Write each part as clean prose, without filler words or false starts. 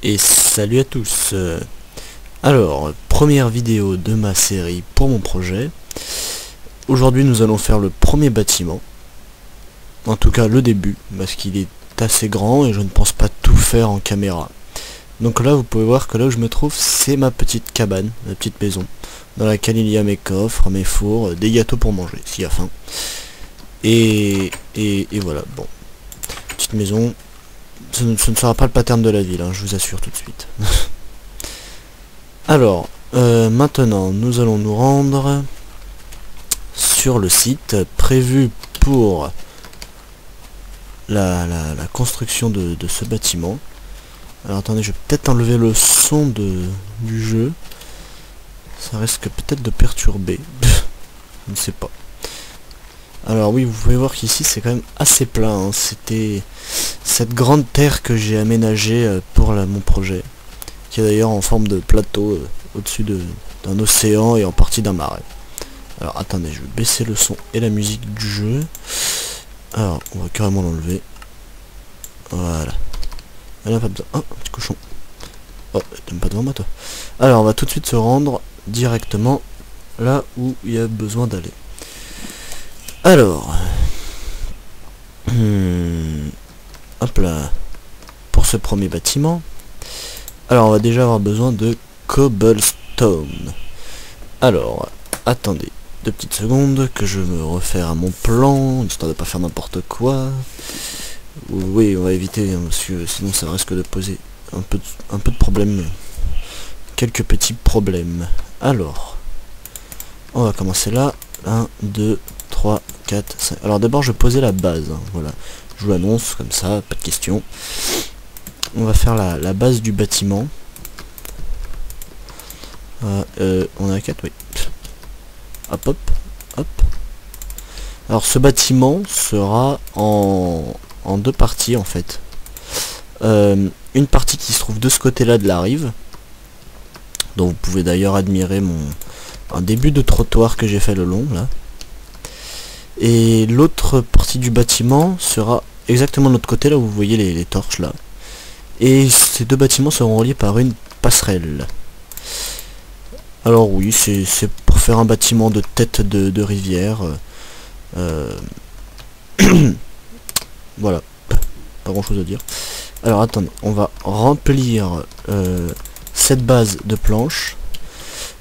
Et salut à tous. Alors, première vidéo de ma série pour mon projet. Aujourd'hui nous allons faire le premier bâtiment. En tout cas le début, parce qu'il est assez grand et je ne pense pas tout faire en caméra. Donc là vous pouvez voir que là où je me trouve, c'est ma petite cabane, ma petite maison, dans laquelle il y a mes coffres, mes fours, des gâteaux pour manger, s'il y a faim. Et voilà, bon. Petite maison. Ce ne sera pas le pattern de la ville, hein, je vous assure tout de suite. Alors, maintenant, nous allons nous rendre sur le site prévu pour la construction de ce bâtiment. Alors attendez, je vais peut-être enlever le son du jeu. Ça risque peut-être de perturber. Je ne sais pas. Alors oui, vous pouvez voir qu'ici c'est quand même assez plat, hein. C'était cette grande terre que j'ai aménagée pour mon projet, qui est d'ailleurs en forme de plateau au-dessus d'un océan et en partie d'un marais. Alors attendez, je vais baisser le son et la musique du jeu. Alors on va carrément l'enlever. Voilà. Elle n'a pas besoin. Oh, un petit cochon. Oh, t'aimes pas devant moi toi. Alors on va tout de suite se rendre directement là où il y a besoin d'aller. Alors, hop là, pour ce premier bâtiment, alors on va déjà avoir besoin de cobblestone. Alors, attendez 2 petites secondes que je me refaire à mon plan, histoire de pas faire n'importe quoi. Oui, on va éviter, hein, parce que sinon ça risque de poser un peu de problème, quelques petits problèmes. Alors, on va commencer là, 1, 2, 3, 4, 5. Alors d'abord je posais la base, hein, voilà. Je vous l'annonce comme ça, pas de question. On va faire la base du bâtiment. On a 4, oui. Hop, hop, hop. Alors ce bâtiment sera en 2 parties en fait. Une partie qui se trouve de ce côté-là de la rive, dont vous pouvez d'ailleurs admirer un début de trottoir que j'ai fait le long là. Et l'autre partie du bâtiment sera exactement de l'autre côté, là où vous voyez les torches là. Et ces 2 bâtiments seront reliés par une passerelle. Alors oui, c'est pour faire un bâtiment de tête de rivière. Voilà, pas grand chose à dire. Alors attendez, on va remplir cette base de planches.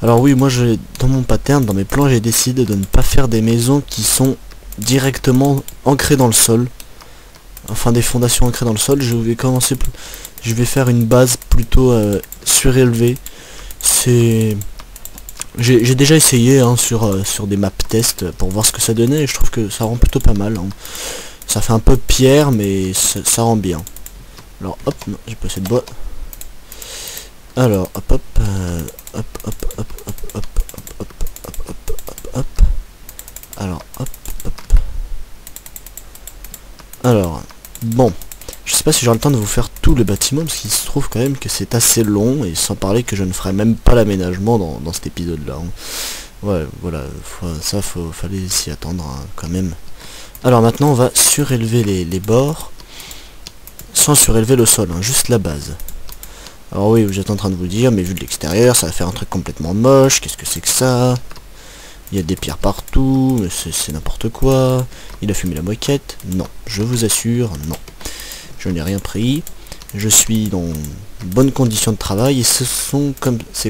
Alors oui, moi dans mon pattern, dans mes plans, j'ai décidé de ne pas faire des maisons qui sont directement ancrées dans le sol. Enfin des fondations ancrées dans le sol. Je vais faire une base plutôt surélevée. J'ai déjà essayé hein, sur des maps test pour voir ce que ça donnait et je trouve que ça rend plutôt pas mal, hein. Ça fait un peu pierre mais ça rend bien. Alors hop, j'ai pas assez de bois. Alors hop hop hop hop hop hop hop hop hop hop hop. Alors hop hop. Alors bon, je sais pas si j'aurai le temps de vous faire tout le bâtiment parce qu'il se trouve quand même que c'est assez long et sans parler que je ne ferai même pas l'aménagement dans cet épisode là, hein. Ouais, voilà, fallait s'y attendre hein, quand même. Alors maintenant on va surélever les bords sans surélever le sol, hein, juste la base. Alors oui, vous êtes en train de vous dire, mais vu de l'extérieur, ça va faire un truc complètement moche, qu'est-ce que c'est que ça? Il y a des pierres partout, mais c'est n'importe quoi. Il a fumé la moquette. Non, je vous assure, non. Je n'ai rien pris. Je suis dans bonnes conditions de travail et c'est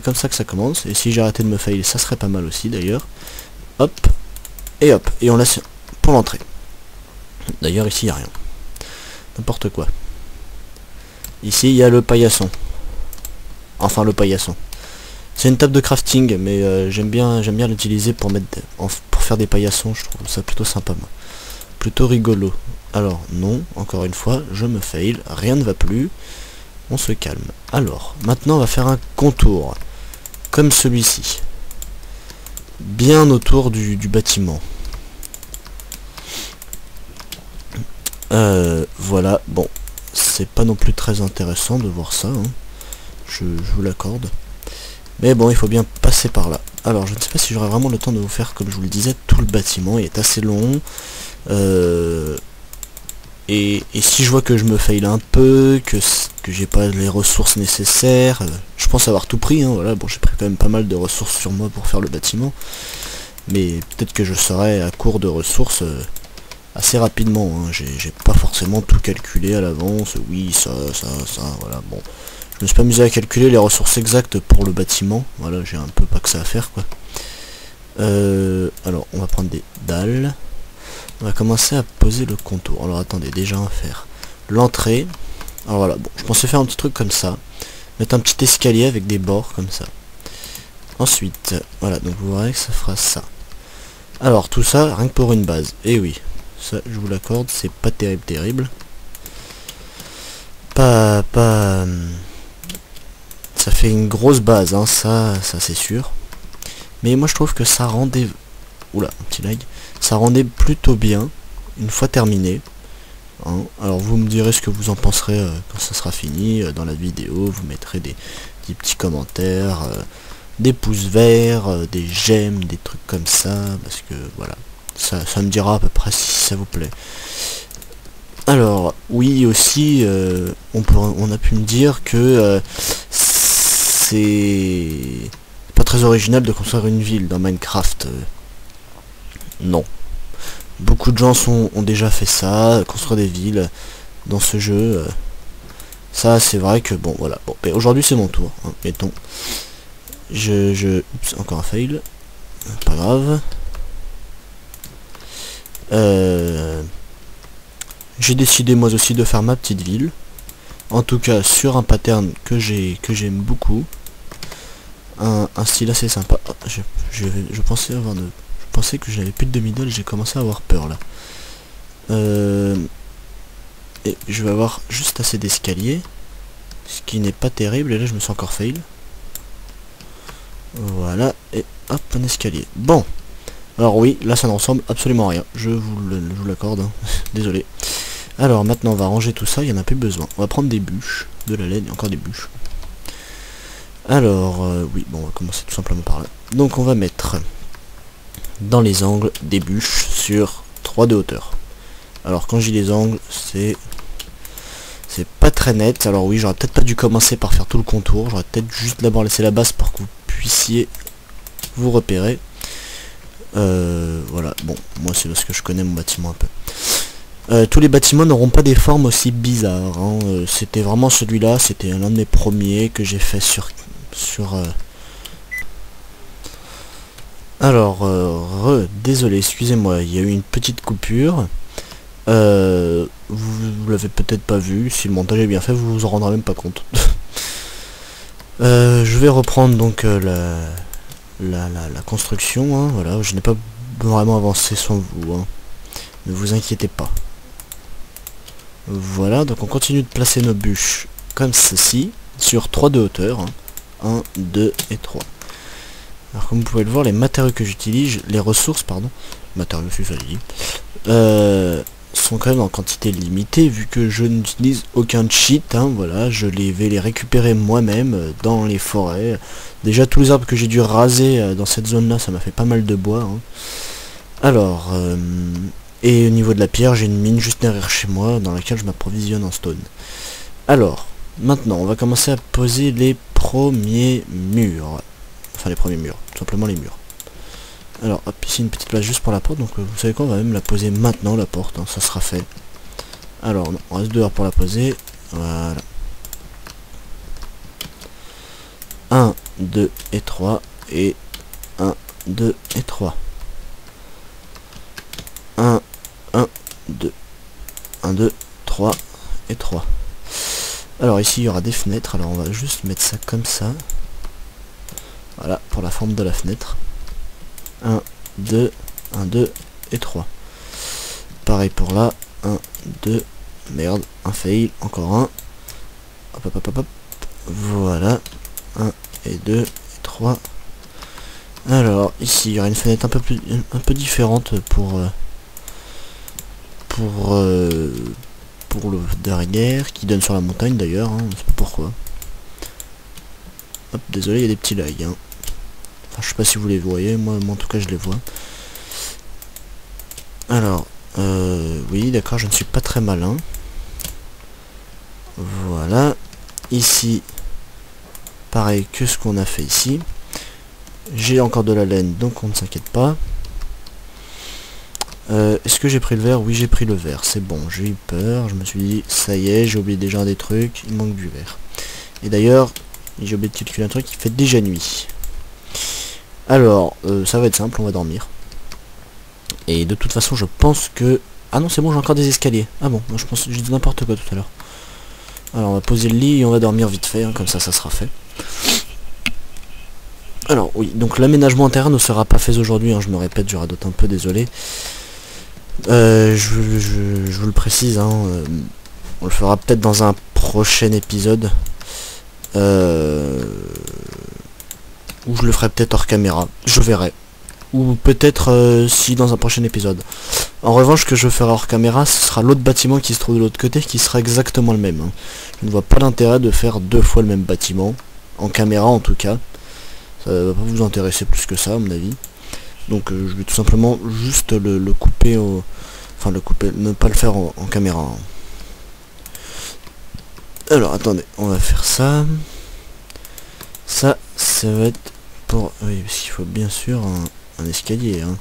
comme ça que ça commence. Et si j'arrêtais de me fail, ça serait pas mal aussi d'ailleurs. Hop, et hop, et on laisse pour l'entrée. D'ailleurs ici il n'y a rien. N'importe quoi. Ici il y a le paillasson. Enfin le paillasson. C'est une table de crafting, mais j'aime bien l'utiliser pour pour faire des paillassons. Je trouve ça plutôt sympa, moi. Plutôt rigolo. Alors non, encore une fois, je me fail, rien ne va plus. On se calme. Alors, maintenant on va faire un contour, comme celui-ci, bien autour du bâtiment. Voilà, bon, c'est pas non plus très intéressant de voir ça, hein. Je vous l'accorde. Mais bon, il faut bien passer par là. Alors, je ne sais pas si j'aurai vraiment le temps de vous faire, comme je vous le disais, tout le bâtiment. Il est assez long. Et si je vois que je me fail un peu, que j'ai pas les ressources nécessaires, je pense avoir tout pris, hein, voilà, bon j'ai pris quand même pas mal de ressources sur moi pour faire le bâtiment, mais peut-être que je serai à court de ressources assez rapidement, hein. J'ai pas forcément tout calculé à l'avance, oui ça, voilà, bon. Je me suis pas amusé à calculer les ressources exactes pour le bâtiment, voilà, j'ai un peu pas que ça à faire quoi. Alors on va prendre des dalles. On va commencer à poser le contour. Alors attendez, déjà on va faire l'entrée. Alors voilà, bon, je pensais faire un petit truc comme ça. Mettre un petit escalier avec des bords comme ça. Ensuite, voilà, donc vous verrez que ça fera ça. Alors tout ça, rien que pour une base. Et oui, ça je vous l'accorde, c'est pas terrible. Ça fait une grosse base, hein, ça c'est sûr. Mais moi je trouve que ça rendait... Oula, un petit lag. Ça rendait plutôt bien, une fois terminé. Hein. Alors vous me direz ce que vous en penserez quand ça sera fini dans la vidéo. Vous mettrez des petits commentaires, des pouces verts, des j'aime, des trucs comme ça. Parce que voilà, ça me dira à peu près si ça vous plaît. Alors, oui aussi, on a pu me dire que c'est pas très original de construire une ville dans Minecraft. Non. Beaucoup de gens ont déjà fait ça, construire des villes dans ce jeu. Ça c'est vrai que bon voilà. Bon, aujourd'hui c'est mon tour, hein, mettons. Oups, encore un fail. Pas grave. J'ai décidé moi aussi de faire ma petite ville. En tout cas sur un pattern que j'aime beaucoup. Un style assez sympa. Oh, je pensais avoir de... Je pensais que j'avais plus de demi-doll, j'ai commencé à avoir peur là. Et je vais avoir juste assez d'escalier, ce qui n'est pas terrible, et là je me suis encore fail. Voilà, et hop, un escalier. Bon, alors oui, là ça ne ressemble absolument à rien, je vous l'accorde, hein. Désolé. Alors maintenant on va ranger tout ça, il n'y en a plus besoin. On va prendre des bûches, de la laine, et encore des bûches. Alors, oui, bon on va commencer tout simplement par là. Donc on va mettre... dans les angles des bûches sur 3 de hauteur. Alors quand je dis les angles, c'est pas très net. Alors oui, j'aurais peut-être pas dû commencer par faire tout le contour, j'aurais peut-être juste d'abord laissé la base pour que vous puissiez vous repérer. Voilà, bon, moi c'est parce que je connais mon bâtiment un peu. Tous les bâtiments n'auront pas des formes aussi bizarres, hein. C'était vraiment celui-là, c'était l'un de mes premiers que j'ai fait sur alors, désolé, excusez-moi, il y a eu une petite coupure. Vous l'avez peut-être pas vu, si le montage est bien fait, vous vous en rendrez même pas compte. Je vais reprendre donc la construction, hein, voilà, je n'ai pas vraiment avancé sans vous, hein. Ne vous inquiétez pas. Voilà, donc on continue de placer nos bûches comme ceci, sur 3 de hauteur, hein. 1, 2 et 3. Alors comme vous pouvez le voir, les matériaux que j'utilise, les ressources, pardon, matériaux, si ça dit, sont quand même en quantité limitée, vu que je n'utilise aucun cheat, hein, voilà, vais les récupérer moi-même dans les forêts. Déjà tous les arbres que j'ai dû raser dans cette zone-là, ça m'a fait pas mal de bois, hein. Alors, et au niveau de la pierre, j'ai une mine juste derrière chez moi, dans laquelle je m'approvisionne en stone. Alors, maintenant, on va commencer à poser les premiers murs. Enfin les premiers murs, tout simplement les murs. Alors hop, ici une petite place juste pour la porte, donc vous savez quoi, on va même la poser maintenant la porte, hein, ça sera fait. Alors non, on reste dehors pour la poser, voilà. 1, 2 et 3, et 1, 2 et 3. 1, 2, 1, 2, 3 et 3. Alors ici il y aura des fenêtres, alors on va juste mettre ça comme ça. Voilà, pour la forme de la fenêtre. 1, 2, 1, 2 et 3. Pareil pour là. 1, 2, merde, un fail, encore un. Hop, hop, hop, hop, hop. Voilà. 1 et 2 et 3. Alors, ici, il y aura une fenêtre un peu différente pour le derrière, qui donne sur la montagne d'ailleurs, hein, on sait pas pourquoi. Hop, désolé, il y a des petits lags, hein. Enfin, je sais pas si vous les voyez, moi en tout cas je les vois. Alors, Oui, d'accord, je ne suis pas très malin. Voilà. Ici, pareil que ce qu'on a fait ici. J'ai encore de la laine, donc on ne s'inquiète pas. Est-ce que j'ai pris le verre? Oui, j'ai pris le verre. C'est bon, j'ai eu peur. Je me suis dit, ça y est, j'ai oublié déjà des trucs. Il manque du verre. Et d'ailleurs, j'ai oublié de calculer un truc, il fait déjà nuit. Alors, ça va être simple, on va dormir. Et de toute façon, je pense que... Ah non, c'est bon, j'ai encore des escaliers. Ah bon, moi, je pense que j'ai dit n'importe quoi tout à l'heure. Alors, on va poser le lit et on va dormir vite fait, hein, comme ça sera fait. Alors, oui, donc l'aménagement intérieur ne sera pas fait aujourd'hui, hein, je me répète, je radote un peu, désolé. Je vous le précise, hein, on le fera peut-être dans un prochain épisode. Ou je le ferai peut-être hors caméra, je verrai. Ou peut-être si dans un prochain épisode. En revanche, ce que je ferai hors caméra, ce sera l'autre bâtiment qui se trouve de l'autre côté, qui sera exactement le même. Hein. Je ne vois pas l'intérêt de faire 2 fois le même bâtiment, en caméra en tout cas. Ça va pas vous intéresser plus que ça à mon avis. Donc je vais tout simplement juste le couper au... Enfin le couper, ne pas le faire en caméra. Hein. Alors attendez, on va faire ça. Ça va être pour... Oui, parce qu'il faut bien sûr un escalier. Hein.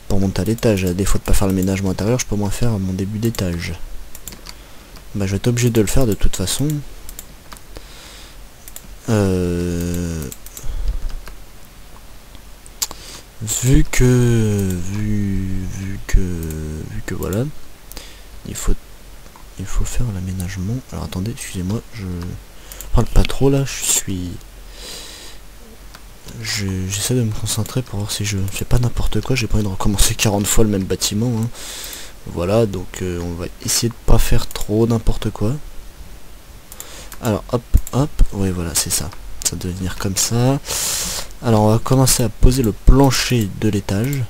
Pour monter à l'étage. À défaut de pas faire l'aménagement intérieur, je peux au moins faire mon début d'étage. Bah je vais être obligé de le faire de toute façon. Vu que voilà, il faut faire l'aménagement. Alors attendez, excusez-moi, je parle pas trop là, j'essaie de me concentrer pour voir si je fais pas n'importe quoi. J'ai pas envie de recommencer 40 fois le même bâtiment. Hein. Voilà, donc on va essayer de pas faire trop n'importe quoi. Alors hop, hop, oui voilà, c'est ça. Ça doit venir comme ça. Alors on va commencer à poser le plancher de l'étage.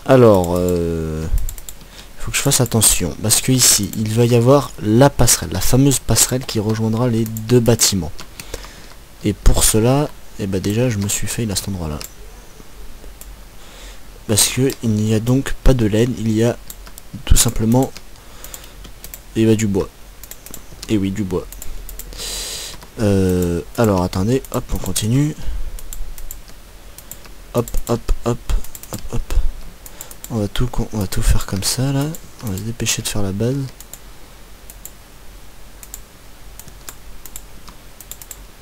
Alors, il faut que je fasse attention, parce que ici, il va y avoir la passerelle, la fameuse passerelle qui rejoindra les 2 bâtiments. Et pour cela, eh ben déjà, je me suis fait à cet endroit-là. Parce que il n'y a donc pas de laine, il y a tout simplement du bois. Et oui, du bois. Alors, attendez, hop, on continue. Hop, hop, hop, hop, hop. On va tout faire comme ça, là. On va se dépêcher de faire la base.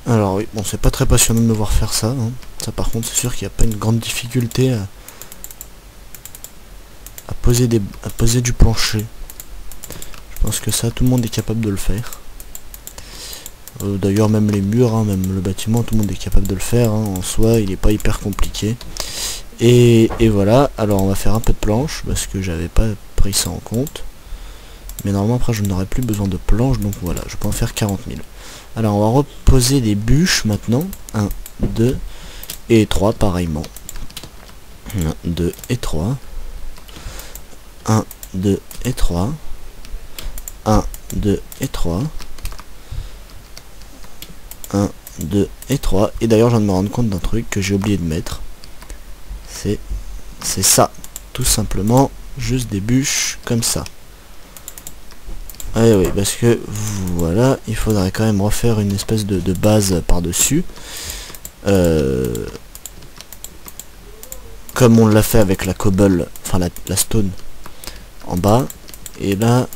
Alors oui, bon, c'est pas très passionnant de me voir faire ça. Hein. Ça, par contre, c'est sûr qu'il n'y a pas une grande difficulté à poser du plancher. Je pense que ça, tout le monde est capable de le faire. D'ailleurs, même les murs, hein, même le bâtiment, tout le monde est capable de le faire. Hein. En soi, il n'est pas hyper compliqué. Et voilà, alors on va faire un peu de planche, parce que j'avais pas pris ça en compte. Mais normalement, après, je n'aurai plus besoin de planche, donc voilà, je peux en faire 40 000. Alors, on va reposer des bûches maintenant. 1, 2 et 3, pareillement. 1, 2 et 3. 1, 2 et 3. 1, 2 et 3. 1, 2 et 3. Et d'ailleurs, je viens de me rendre compte d'un truc que j'ai oublié de mettre. C'est ça. Tout simplement, juste des bûches comme ça. Ah oui, parce que voilà, il faudrait quand même refaire une espèce de base par-dessus. Comme on l'a fait avec la cobble, enfin la stone en bas. Et là...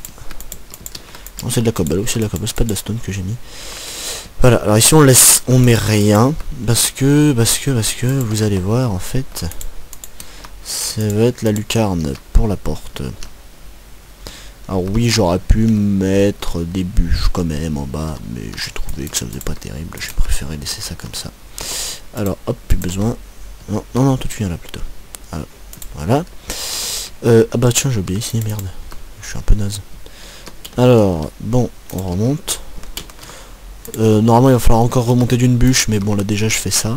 Non, c'est de la cobble, oui, c'est de la cobble, c'est pas de la stone que j'ai mis. Voilà, alors ici on met rien, parce que vous allez voir, en fait, ça va être la lucarne pour la porte. Alors oui, j'aurais pu mettre des bûches quand même en bas, mais j'ai trouvé que ça faisait pas terrible, j'ai préféré laisser ça comme ça. Alors hop, plus besoin. Non, toi tu viens là plutôt. Alors, voilà. Ah bah tiens, j'ai oublié ici, merde. Je suis un peu naze. Alors, bon, on remonte. Normalement il va falloir encore remonter d'une bûche, mais bon là déjà je fais ça.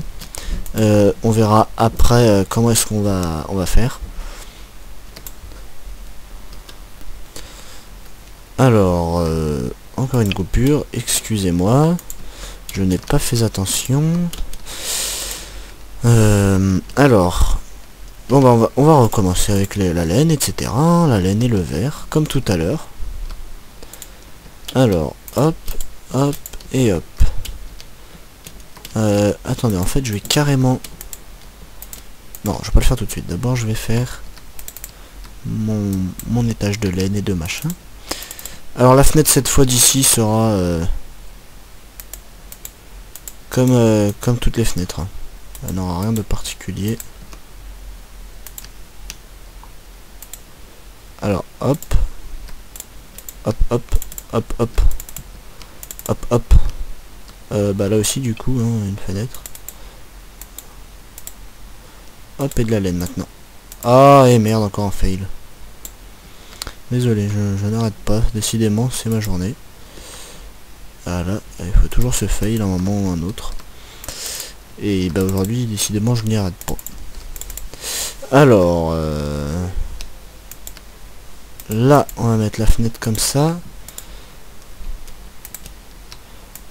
On verra après comment est-ce qu'on va faire. Alors, encore une coupure, excusez-moi, je n'ai pas fait attention. Alors, Bon bah on va recommencer avec la laine, etc. La laine et le verre, comme tout à l'heure. Alors, hop, hop, et hop. Attendez, en fait je vais carrément... Non, je vais pas le faire tout de suite. D'abord je vais faire mon étage de laine et de machin. Alors la fenêtre cette fois d'ici sera comme toutes les fenêtres. Hein. Elle n'aura rien de particulier. Alors hop, hop, hop, hop, hop, hop, hop. Bah là aussi du coup, hein, une fenêtre. Hop, et de la laine maintenant. Ah, et merde, encore un fail. Désolé, je n'arrête pas. Décidément, c'est ma journée. Voilà, il faut toujours se fail à un moment ou un autre. Et bah aujourd'hui, décidément, je n'y arrête pas. Alors, là, on va mettre la fenêtre comme ça.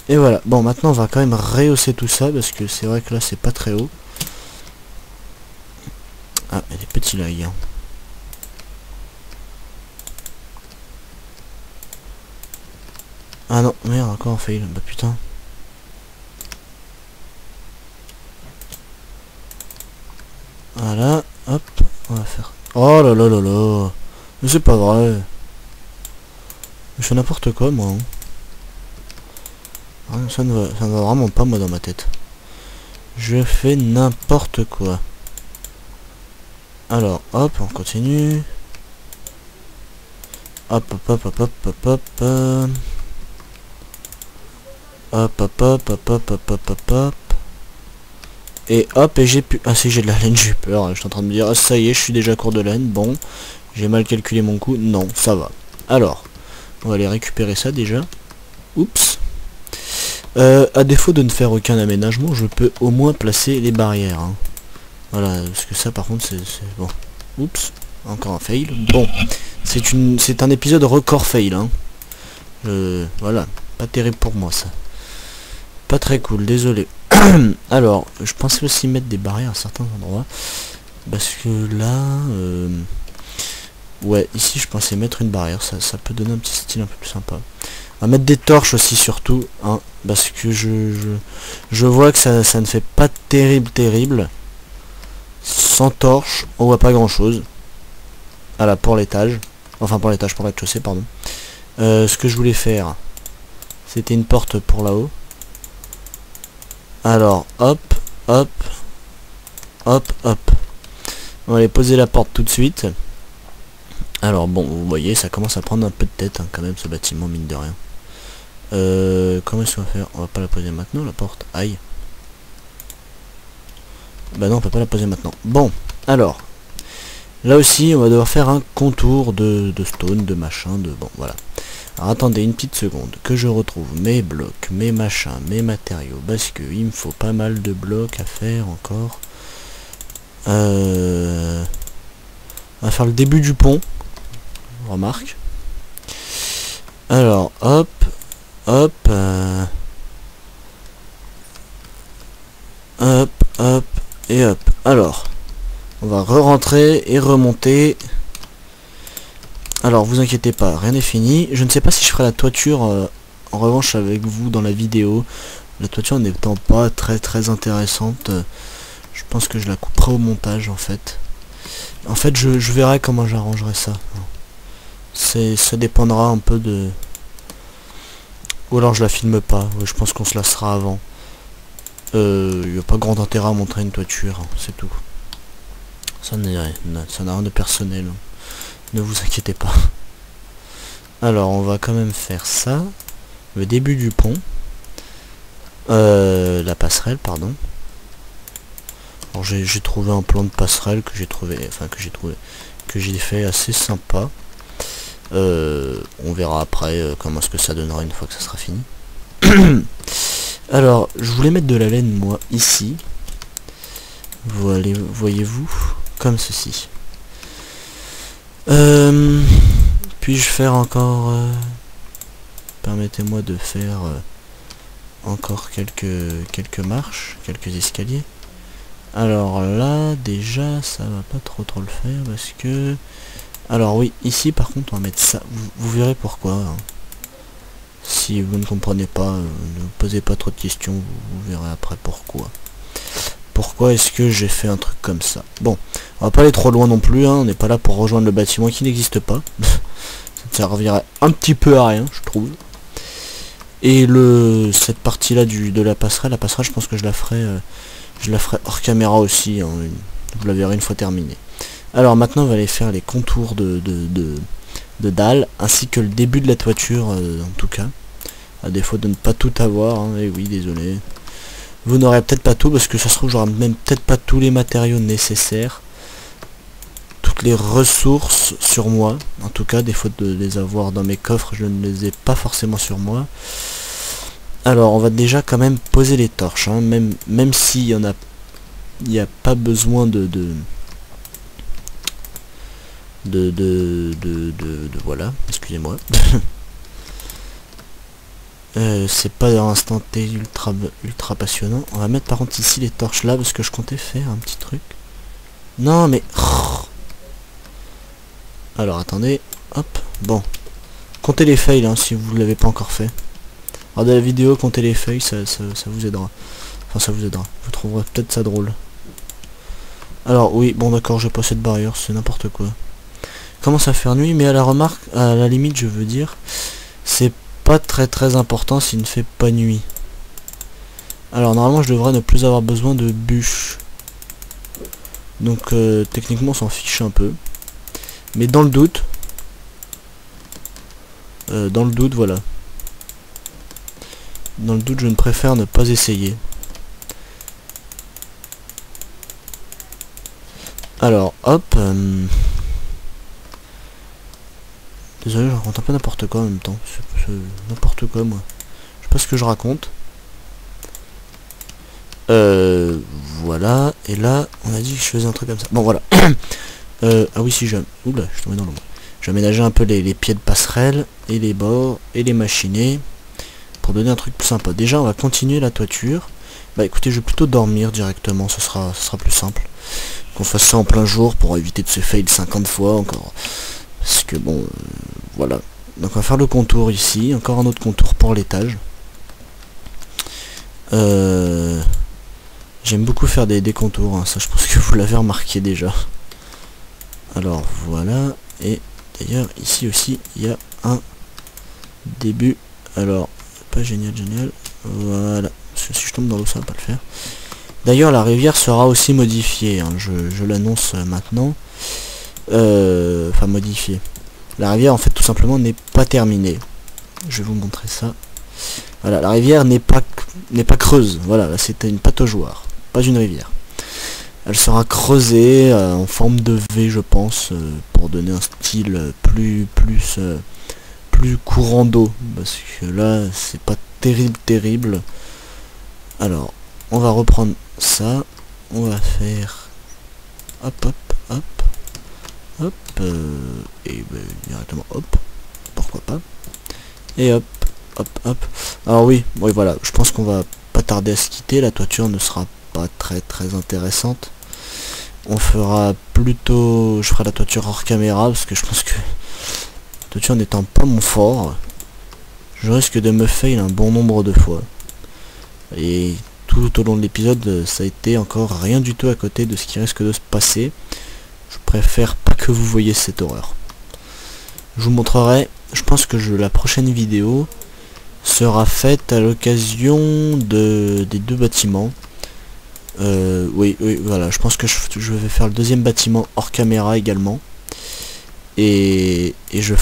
Et voilà. Bon, maintenant, on va quand même rehausser tout ça, parce que c'est vrai que là, c'est pas très haut. Ah, il y a des petits lags. Hein. Ah non, merde, encore un fail. Bah putain. Voilà, hop, on va faire... Oh là là là là. Mais c'est pas vrai. Je fais n'importe quoi, moi. Hein. Ça ne va vraiment pas, moi, dans ma tête. Je fais n'importe quoi. Alors, hop, on continue. Hop, hop, hop, hop, hop, hop, hop. Hop, hop, hop, hop, hop, hop, hop, hop, hop. Et hop, et j'ai pu... Ah si, j'ai de la laine, j'ai peur. Je suis en train de me dire, ah, ça y est, je suis déjà court de laine. Bon, j'ai mal calculé mon coup. Non, ça va. Alors, on va aller récupérer ça déjà. Oups. À défaut de ne faire aucun aménagement, je peux au moins placer les barrières. Hein. Voilà, parce que ça, par contre, c'est... Bon. Oups. Encore un fail. Bon. C'est un épisode record fail. Hein. Voilà. Pas terrible pour moi, ça. Pas très cool, désolé. Alors, je pensais aussi mettre des barrières à certains endroits. Parce que là... ouais, ici je pensais mettre une barrière. Ça peut donner un petit style un peu plus sympa. On va mettre des torches aussi surtout. Hein, parce que je vois que ça ne fait pas terrible. Sans torche, on voit pas grand chose. Voilà, pour l'étage. Enfin pour l'étage, pour la chaussée, pardon. Ce que je voulais faire, c'était une porte pour là-haut. Alors, hop, hop, hop, hop. On va aller poser la porte tout de suite. Alors bon, vous voyez, ça commence à prendre un peu de tête, hein, quand même, ce bâtiment, mine de rien. Comment est-ce qu'on va faire? On va pas la poser maintenant, la porte. Aïe. Bah non, on peut pas la poser maintenant. Bon, alors. Là aussi, on va devoir faire un contour de stone, de machin, de... Bon, voilà. Alors attendez une petite seconde, que je retrouve mes blocs, mes machins, mes matériaux, parce que il me faut pas mal de blocs à faire encore. On va faire le début du pont, remarque. Alors, hop, hop, hop, hop, et hop. Alors, on va re-rentrer et remonter. Alors vous inquiétez pas, rien n'est fini. Je ne sais pas si je ferai la toiture en revanche avec vous dans la vidéo. La toiture n'étant pas très intéressante, je pense que je la couperai au montage en fait. En fait je verrai comment j'arrangerai ça. Ça dépendra un peu de... Ou alors je la filme pas, je pense qu'on se lassera avant. Il n'y a pas grand intérêt à montrer une toiture, hein, c'est tout. Ça n'a rien de personnel. Ne vous inquiétez pas. Alors on va quand même faire ça. Le début du pont. La passerelle, pardon. Alors j'ai trouvé un plan de passerelle que j'ai trouvé. Enfin que j'ai fait assez sympa. On verra après comment est-ce que ça donnera une fois que ça sera fini. Alors je voulais mettre de la laine moi ici. Voyez-vous, comme ceci. Puis-je faire encore... permettez-moi de faire encore quelques marches, quelques escaliers. Alors là, déjà, ça va pas trop le faire parce que... Alors oui, ici par contre, on va mettre ça. Vous verrez pourquoi. Hein. Si vous ne comprenez pas, ne posez pas trop de questions, vous verrez après pourquoi. Pourquoi est-ce que j'ai fait un truc comme ça? Bon, on va pas aller trop loin non plus, hein. On n'est pas là pour rejoindre le bâtiment qui n'existe pas. Ça servirait un petit peu à rien, je trouve. Et cette partie-là de la passerelle, je pense que je la ferai hors caméra aussi, hein. Vous la verrez une fois terminée. Alors maintenant, on va aller faire les contours de dalles, ainsi que le début de la toiture, en tout cas. À défaut de ne pas tout avoir, hein. Et oui, désolé. Vous n'aurez peut-être pas tout, parce que ça se trouve, j'aurai même peut-être pas tous les matériaux nécessaires. Toutes les ressources sur moi. En tout cas, défaut de les avoir dans mes coffres, je ne les ai pas forcément sur moi. Alors, on va déjà quand même poser les torches, hein. Même s'il y en a... Il n'y a pas besoin voilà, excusez-moi. C'est pas un instant T ultra passionnant. On va mettre par contre ici les torches là parce que je comptais faire un petit truc. Non mais... Alors attendez, hop, bon. Comptez les fails hein, si vous ne l'avez pas encore fait. Regardez la vidéo, comptez les fails, ça vous aidera. Enfin ça vous aidera, vous trouverez peut-être ça drôle. Alors oui, bon d'accord, j'ai pas cette barrière, c'est n'importe quoi. Commence à faire nuit, mais à la limite je veux dire, c'est pas très important s'il ne fait pas nuit. Alors normalement je devrais ne plus avoir besoin de bûches. Donc techniquement on s'en fiche un peu. Mais dans le doute, voilà. Dans le doute je ne préfère ne pas essayer. Alors hop. Désolé, je raconte un peu n'importe quoi en même temps. C'est n'importe quoi moi. Je sais pas ce que je raconte. Voilà. Et là, on a dit que je faisais un truc comme ça. Bon voilà. Ah oui si oula, je suis tombé dans l'ombre. J'ai aménagé un peu les pieds de passerelle et les bords et les machinés pour donner un truc plus sympa. Déjà on va continuer la toiture. Bah écoutez, je vais plutôt dormir directement, ce sera plus simple. Qu'on fasse ça en plein jour pour éviter de se fail 50 fois encore. Parce que bon, voilà. Donc on va faire le contour ici, encore un autre contour pour l'étage. J'aime beaucoup faire des contours, hein. Ça je pense que vous l'avez remarqué déjà. Alors voilà, et d'ailleurs ici aussi il y a un début. Alors, pas génial, voilà. Parce que si je tombe dans l'eau ça va pas le faire. D'ailleurs la rivière sera aussi modifiée, hein. Je l'annonce maintenant. Enfin modifiée. La rivière en fait tout simplement n'est pas terminée. Je vais vous montrer ça. Voilà, la rivière n'est pas creuse. Voilà, là c'était une pataugeoire, pas une rivière. Elle sera creusée en forme de V je pense, pour donner un style plus courant d'eau. Parce que là c'est pas terrible. Alors, on va reprendre ça. On va faire hop, et ben, directement hop, pourquoi pas, et hop. Alors oui, voilà, je pense qu'on va pas tarder à se quitter. La toiture ne sera pas très intéressante. On fera plutôt, je ferai la toiture hors caméra parce que je pense que la toiture n'étant pas mon fort, je risque de me fail un bon nombre de fois. Et tout au long de l'épisode, ça a été encore rien du tout à côté de ce qui risque de se passer. Je préfère pas que vous voyez cette horreur. Je vous montrerai, je pense que la prochaine vidéo sera faite à l'occasion des deux bâtiments. Oui, voilà, je pense que je vais faire le deuxième bâtiment hors caméra également. Et je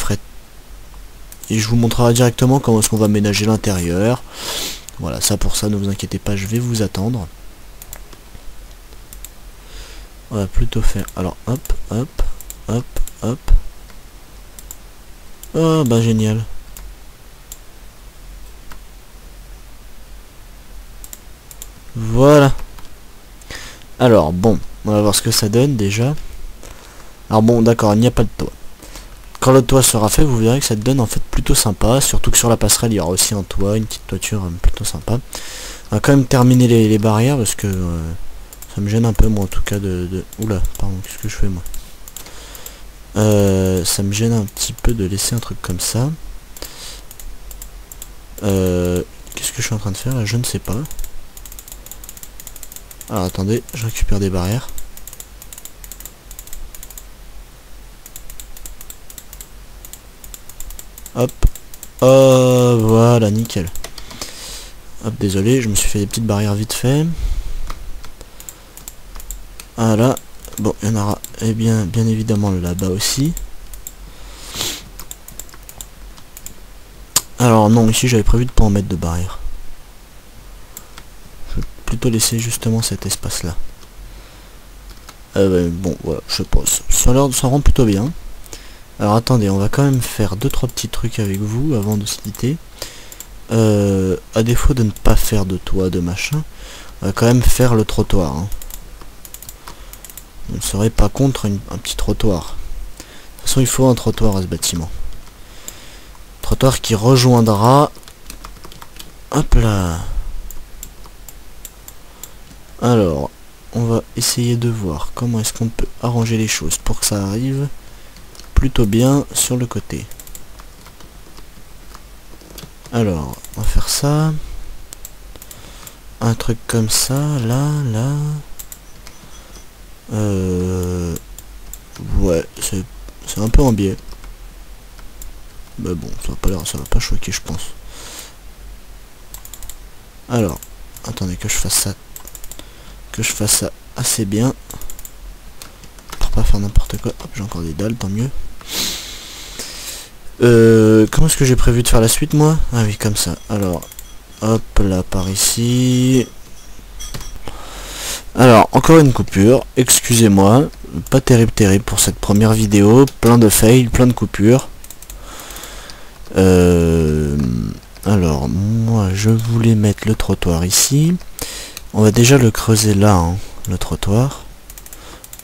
vous montrerai directement comment est-ce qu'on va ménager l'intérieur. Voilà, ça pour ça, ne vous inquiétez pas, je vais vous attendre. On va plutôt faire, alors hop. Oh bah génial. Voilà. Alors bon, on va voir ce que ça donne déjà. Alors bon d'accord, il n'y a pas de toit. Quand le toit sera fait, vous verrez que ça donne en fait plutôt sympa. Surtout que sur la passerelle il y aura aussi un toit, une petite toiture plutôt sympa. On va quand même terminer les barrières parce que Ça me gêne un peu moi en tout cas Oula, pardon, qu'est-ce que je fais moi? Ça me gêne un petit peu de laisser un truc comme ça. Qu'est-ce que je suis en train de faire là? Je ne sais pas. Alors attendez, je récupère des barrières. Hop. Oh, voilà, nickel. Hop, désolé, je me suis fait des petites barrières vite fait. Voilà. Bon, il y en aura, eh bien évidemment là-bas aussi. Alors non, ici j'avais prévu de pas en mettre de barrières. Je vais plutôt laisser justement cet espace-là. Bon, voilà, je pense. Ça rend plutôt bien. Alors attendez, on va quand même faire 2-3 petits trucs avec vous avant de se quitter. À défaut de ne pas faire de toit, de machin, on va quand même faire le trottoir. Hein. On ne serait pas contre un petit trottoir. De toute façon, il faut un trottoir à ce bâtiment. Trottoir qui rejoindra... Hop là. Alors, on va essayer de voir comment est-ce qu'on peut arranger les choses pour que ça arrive plutôt bien sur le côté. Alors, on va faire ça. Un truc comme ça, là. Ouais, c'est un peu en biais. Mais bon, ça va pas choquer, je pense. Alors, attendez que je fasse ça assez bien. Pour pas faire n'importe quoi. Hop, j'ai encore des dalles, tant mieux. Comment est-ce que j'ai prévu de faire la suite, moi? Ah oui, comme ça. Alors, hop, là, par ici. Alors, encore une coupure. Excusez-moi. Pas terrible pour cette première vidéo. Plein de fails, plein de coupures. Alors, moi, je voulais mettre le trottoir ici. On va déjà le creuser là, hein, le trottoir.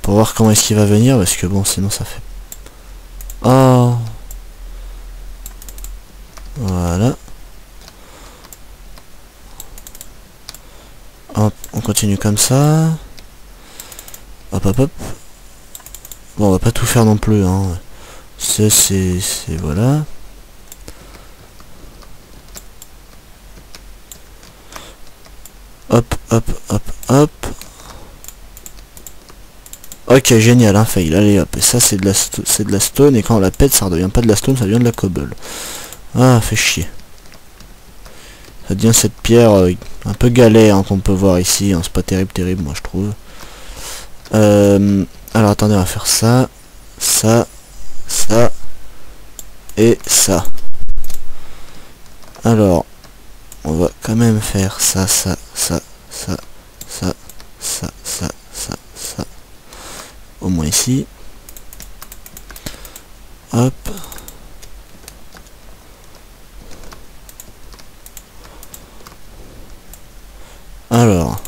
Pour voir comment est-ce qu'il va venir, parce que bon, sinon ça fait... Oh. Voilà. Hop, on continue comme ça. Hop. Bon, on va pas tout faire non plus, hein. C'est voilà. Hop. Ok, génial, un fail. Allez hop, et ça c'est de la stone, et quand on la pète, ça redevient pas de la stone, ça devient de la cobble. Ah, fait chier. Ça devient cette pierre un peu galère, hein, qu'on peut voir ici, hein, c'est pas terrible moi je trouve. Alors attendez, on va faire ça, et ça. Alors, on va quand même faire ça. Au moins ici. Hop. Alors.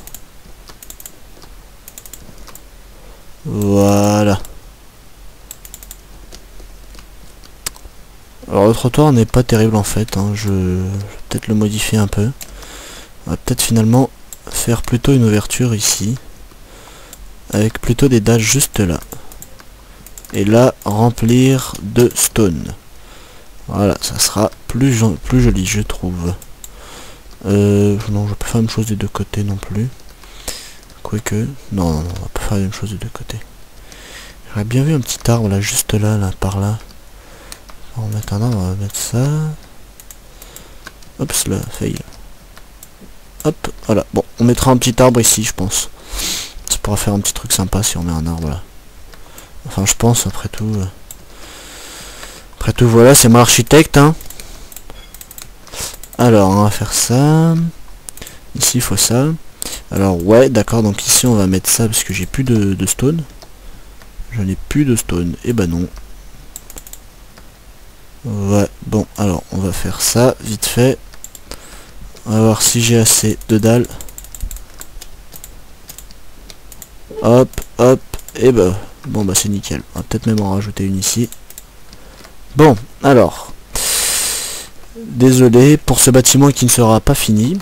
Voilà. Alors le trottoir n'est pas terrible en fait, hein. Je vais peut-être le modifier un peu. On va peut-être finalement faire plutôt une ouverture ici. Avec plutôt des dalles juste là. Et là, remplir de stone. Voilà, ça sera plus joli, je trouve. Non, je vais pas faire la même chose des deux côtés non plus. Quoique, non, on va pas faire la même chose des deux côtés. J'aurais bien vu un petit arbre là, juste là, par là. On va mettre un arbre, on va mettre ça. Hop, là, fail. Hop, voilà. Bon, on mettra un petit arbre ici, je pense. Ça pourra faire un petit truc sympa si on met un arbre là. Enfin, je pense, après tout. Après tout, voilà, c'est moi l'architecte, hein. Alors, on va faire ça. Ici, il faut ça. Alors, ouais, d'accord, donc ici, on va mettre ça parce que j'ai plus de stone. Je n'ai plus de stone. Et bah non. Ouais, bon, alors, on va faire ça, vite fait. On va voir si j'ai assez de dalles. Hop, et bah, bon, bah, c'est nickel. On va peut-être même en rajouter une ici. Bon, alors. Désolé pour ce bâtiment qui ne sera pas fini.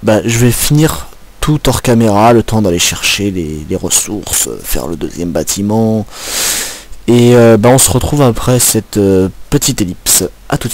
bah, je vais finir tout hors caméra, le temps d'aller chercher les ressources, faire le deuxième bâtiment. Et bah, on se retrouve après cette petite ellipse. À tout de suite.